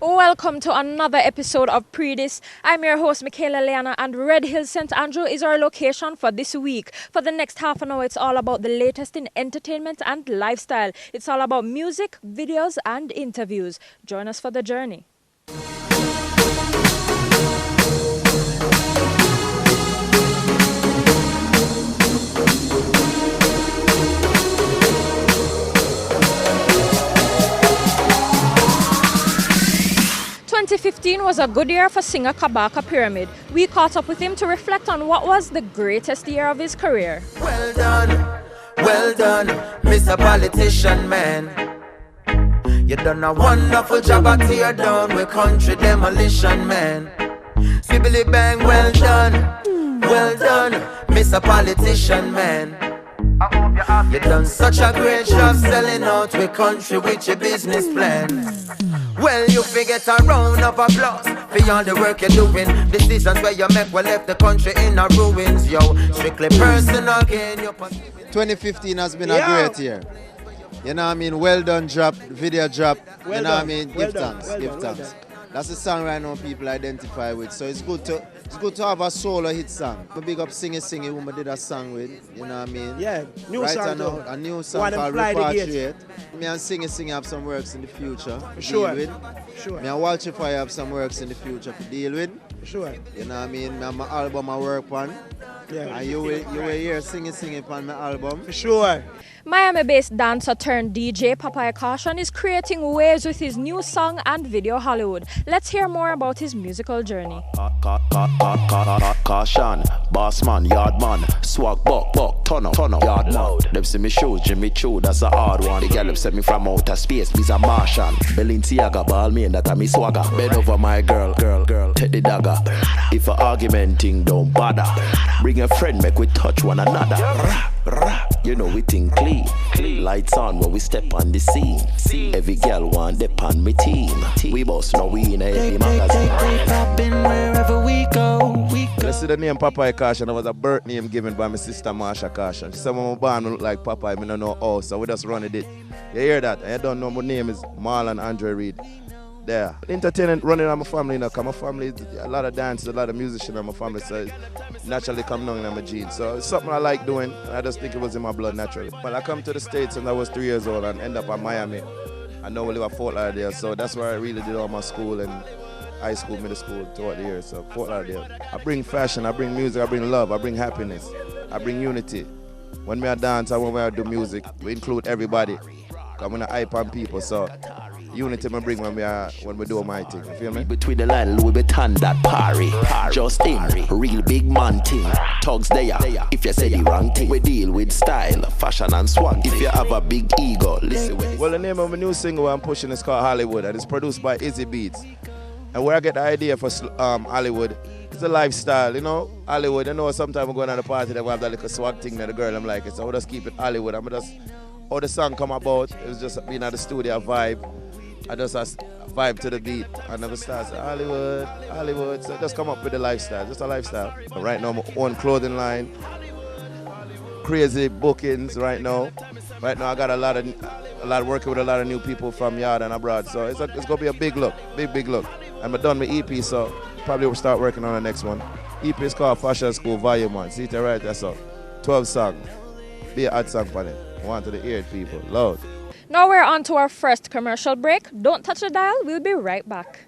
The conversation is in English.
Welcome to another episode of Predis. I'm your host, Michaela Leana, and Red Hill St. Andrew is our location for this week. For the next half an hour, it's all about the latest in entertainment and lifestyle. It's all about music, videos, and interviews. Join us for the journey. 2015 was a good year for singer Kabaka Pyramid. We caught up with him to reflect on what was the greatest year of his career. Well done, Mr. Politician Man. You done a wonderful job at tear down with country demolition, man. Sibbly bang, well done, Mr. Politician Man. You done such a great job selling out with country with your business plan. Well, you forget a round of applause for all the work you're doing. Decisions where you make will left the country in a ruins, yo. Strictly personal gain. 2015 has been a great year. You know what I mean? Well done drop, video drop. Well you know what I mean? Give thanks. That's the song right now people identify with. So it's good to have a solo hit song. I big up Singy who I did a song with. You know what I mean? Yeah, new right song now, a new song called Repatriate. Me and Singy have some works in the future to sure. deal with. Sure. Me and Walter Fire have some works in the future to deal with. Sure. You know what I mean? Me have my album I work on. Yeah. And you will hear Singy on my album. For sure. Miami-based dancer turned DJ Papaya Caution is creating waves with his new song and video Hollywood. Let's hear more about his musical journey. Caution, boss man, yard man, swag buck, turn up, yard loud. Them see me shoes, Jimmy Choo, that's a hard one. The girl them sent me from outer space, me's a Martian. Balenciaga, ball me, that a me swagger. Bend over my girl, take the dagger. If a argumenting don't bother, bring a friend, make we touch one another. You know we think clean. Lights on when we step on the scene. Every girl want dip on me team. We both know we in a heavy magazine. Popping wherever we go. You see the name Papaya Caution, it was a birth name given by my sister Marsha Caution. She said when I was born, I look like Papaya, I don't know how, so we just run it. You hear that? And you don't know my name is Marlon Andre Reed. There. Entertainment running on my family now, because my family, a lot of dancers, a lot of musicians in my family, so it naturally come down in my genes. So it's something I like doing, and I just think it was in my blood naturally. But I come to the States when I was 3 years old and end up in Miami. I know we live at Fort Lauderdale, so that's where I really did all my school and high school, middle school throughout the years. So Fort Lauderdale. I bring fashion, I bring music, I bring love, I bring happiness, I bring unity. When I dance and when I do music, we include everybody. I'm gonna hype on people, so unity I bring when we do my thing. You feel me? Between the line, Louis Vuitton, that party. Just in, real big man thing. Thugs there. If you say the wrong thing, we deal with style, fashion and swag. If you have a big ego, listen with it. Well, the name of my new single I'm pushing is called Hollywood, and it's produced by Izzy Beats. And where I get the idea for Hollywood, it's a lifestyle, you know. Hollywood, you know, sometimes we're going to the party, they have that little swag thing that the girl I'm like it. So I just keep it Hollywood. I'm just how the song come about. It was just being at the studio vibe. I just vibe to the beat. I never start Hollywood. So just come up with the lifestyle, just a lifestyle. But right now, my own clothing line, crazy bookings right now. Right now, I got a lot of working with a lot of new people from yard and abroad. So it's gonna be a big look, big look. I'm done with EP, so probably we'll start working on the next one. EP is called Fashion School Volume 1. See it right there, so 12 songs. Be a hot song for it. Want to the ear people, loud. Now we're on to our first commercial break. Don't touch the dial, we'll be right back.